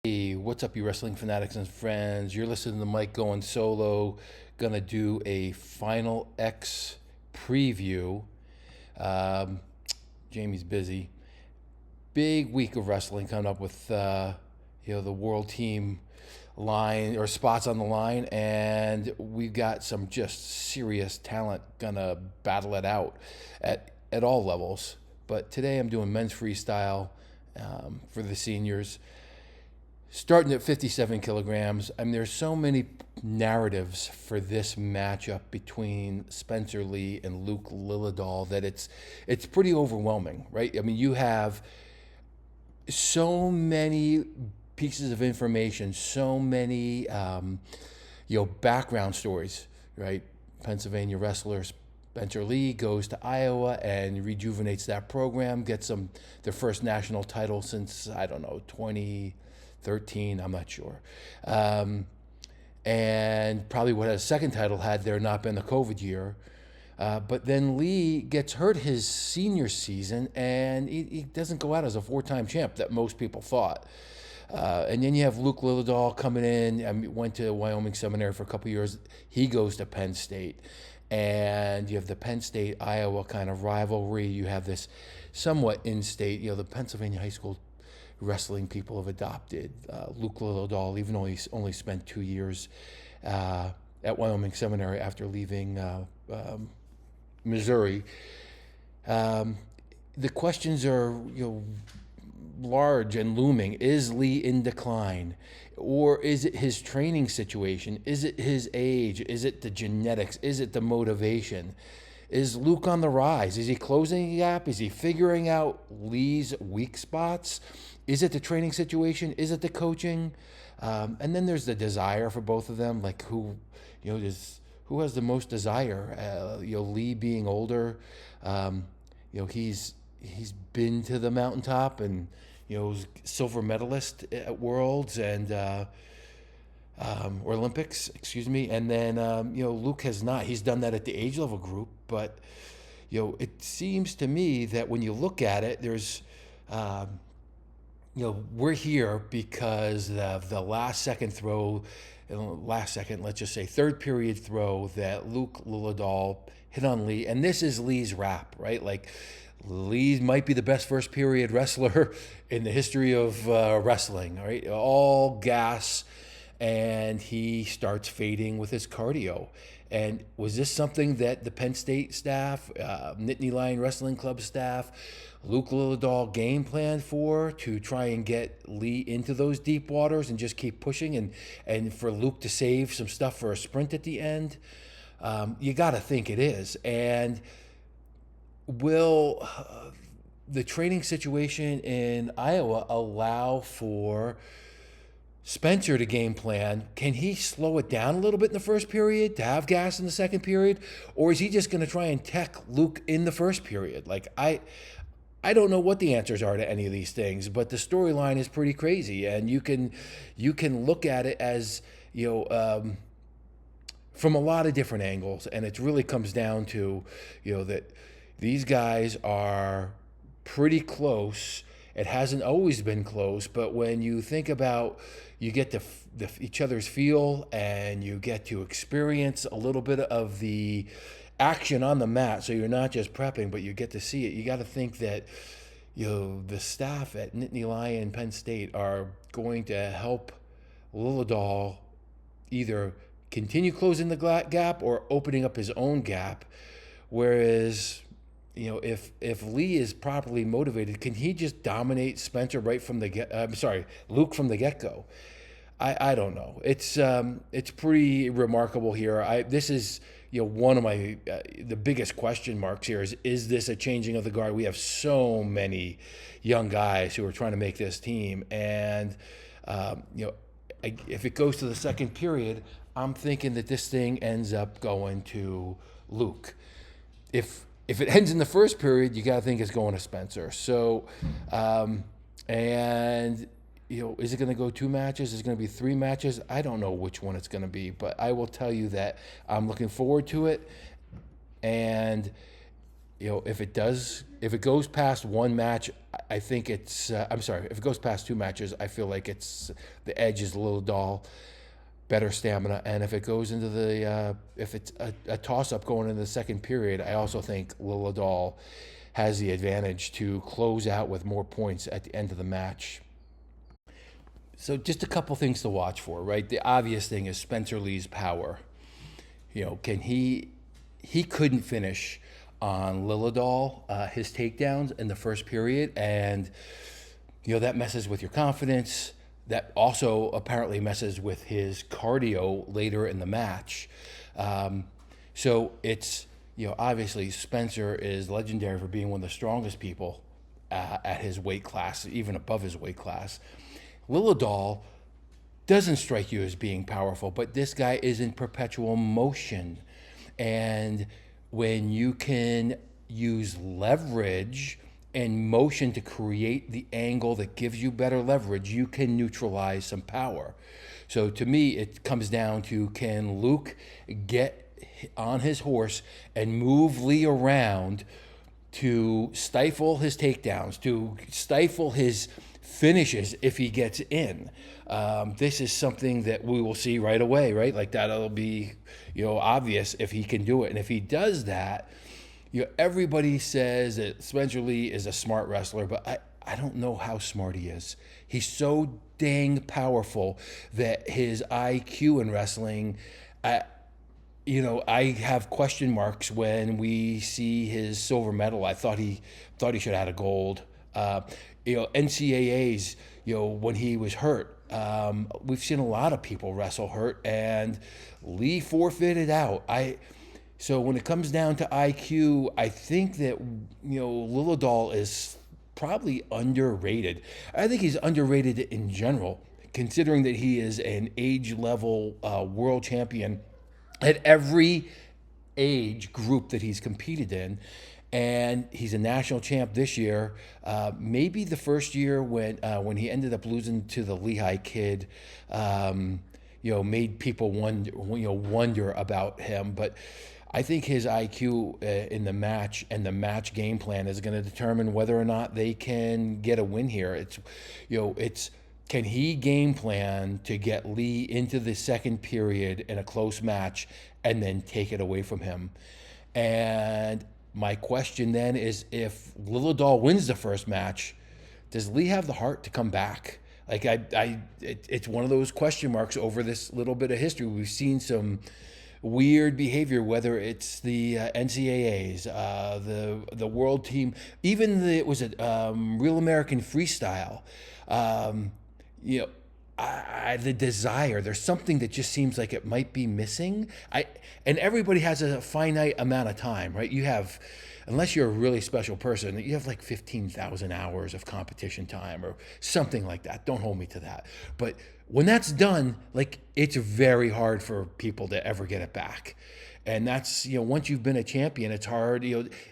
Hey, what's up, you wrestling fanatics and friends? You're listening to Mike going solo. Gonna do a Final X preview. Um, Jamie's busy. Big week of wrestling coming up with the world team line or spots on the line, and we've got some just serious talent gonna battle it out at all levels. But today I'm doing men's freestyle for the seniors starting at 57 kilograms. I mean, there's so many narratives for this matchup between Spencer Lee and Luke Lilledahl that it's pretty overwhelming, right? I mean, you have so many pieces of information, so many background stories, right? Pennsylvania wrestler Spencer Lee goes to Iowa and rejuvenates that program, gets them their first national title since, I don't know, 2013, I'm not sure. And probably would have a second title had there not been the COVID year. But then Lee gets hurt his senior season, and he doesn't go out as a four-time champ that most people thought. And then you have Luke Lilledahl coming in. I mean, went to Wyoming Seminary for a couple of years. He goes to Penn State. And you have the Penn State-Iowa kind of rivalry. You have this somewhat in-state, the Pennsylvania high school wrestling people have adopted Luke Lilledahl, even though he's only spent 2 years at Wyoming Seminary after leaving Missouri. The questions are, large and looming. Is Lee in decline? Or is it his training situation? Is it his age? Is it the genetics? Is it the motivation? Is Luke on the rise? Is he closing a gap? Is he figuring out Lee's weak spots? Is it the training situation? Is it the coaching? And then there's the desire for both of them. Like who has the most desire? Lee being older, he's been to the mountaintop and silver medalist at Worlds and or Olympics, excuse me. And then Luke has not. He's done that at the age level group, but it seems to me that when you look at it, there's we're here because the last second throw, let's just say third period throw that Luke Lilledahl hit on Lee, and this is Lee's rap, right? Like Lee might be the best first period wrestler in the history of wrestling, right? All gas, and he starts fading with his cardio. And was this something that the Penn State staff, Nittany Lion Wrestling Club staff, Luke Lilledahl game planned for to try and get Lee into those deep waters and just keep pushing and for Luke to save some stuff for a sprint at the end? You got to think it is. And will the training situation in Iowa allow for Spencer to game plan? Can he slow it down a little bit in the first period to have gas in the second period? Or is he just going to try and tech Luke in the first period? Like, I don't know what the answers are to any of these things, but the storyline is pretty crazy. And you can look at it as, from a lot of different angles. And it really comes down to, that these guys are pretty close. It hasn't always been close, but when you think about, you get to each other's feel and you get to experience a little bit of the action on the mat, so you're not just prepping, but you get to see it. You got to think that the staff at Nittany Lion Penn State are going to help Lilledahl either continue closing the gap or opening up his own gap. Whereas if Lee is properly motivated, can he just dominate Spencer right from the Luke from the get-go? I don't know. It's pretty remarkable here. This is one of my the biggest question marks here is this a changing of the guard? We have so many young guys who are trying to make this team, and if it goes to the second period, I'm thinking that this thing ends up going to Luke. If it ends in the first period, you got to think it's going to Spencer. So, is it going to go 2 matches? Is it going to be 3 matches? I don't know which one it's going to be, but I will tell you that I'm looking forward to it. And if it goes past one match, I think it's. I'm sorry, if it goes past two matches, I feel like the edge is Lilledahl, better stamina, and if it goes into if it's a toss up going into the second period, I also think Lilledahl has the advantage to close out with more points at the end of the match. So just a couple things to watch for, right? The obvious thing is Spencer Lee's power. Can he couldn't finish on Lilledahl, his takedowns in the first period, and that messes with your confidence. That also apparently messes with his cardio later in the match. So it's obviously Spencer is legendary for being one of the strongest people at his weight class, even above his weight class. Lilledahl doesn't strike you as being powerful, but this guy is in perpetual motion. And when you can use leverage and motion to create the angle that gives you better leverage, you can neutralize some power. So to me, it comes down to, can Luke get on his horse and move Lee around to stifle his takedowns, to stifle his finishes if he gets in. This is something that we will see right away, right? Like that'll be, obvious if he can do it. And if he does that, everybody says that Spencer Lee is a smart wrestler, but I don't know how smart he is. He's so dang powerful that his IQ in wrestling, I have question marks when we see his silver medal. I thought he should have had a gold. NCAAs, when he was hurt, we've seen a lot of people wrestle hurt, and Lee forfeited out. So when it comes down to IQ, I think that Lilledahl is probably underrated. I think he's underrated in general, considering that he is an age level world champion at every age group that he's competed in. And he's a national champ this year. Maybe the first year when he ended up losing to the Lehigh kid, made people wonder about him. But I think his IQ in the match and the match game plan is going to determine whether or not they can get a win here. It's can he game plan to get Lee into the second period in a close match and then take it away from him? And my question then is, if Lilledahl wins the first match, does Lee have the heart to come back? Like it's one of those question marks over this little bit of history. We've seen some weird behavior, whether it's the NCAAs, the world team, even Real American Freestyle. The desire. There's something that just seems like it might be missing. And everybody has a finite amount of time, right? You have, unless you're a really special person, you have like 15,000 hours of competition time or something like that. Don't hold me to that. But when that's done, like, it's very hard for people to ever get it back. And that's, once you've been a champion, it's hard.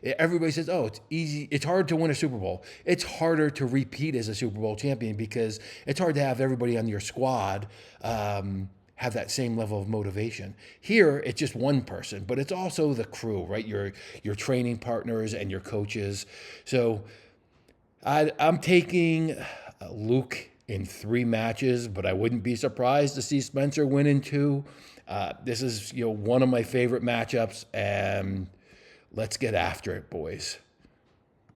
Everybody says, oh, it's easy. It's hard to win a Super Bowl. It's harder to repeat as a Super Bowl champion because it's hard to have everybody on your squad have that same level of motivation. Here, it's just one person, but it's also the crew, right? Your training partners and your coaches. So I'm taking Luke in 3 matches, but I wouldn't be surprised to see Spencer win in 2. This is one of my favorite matchups, and let's get after it, boys.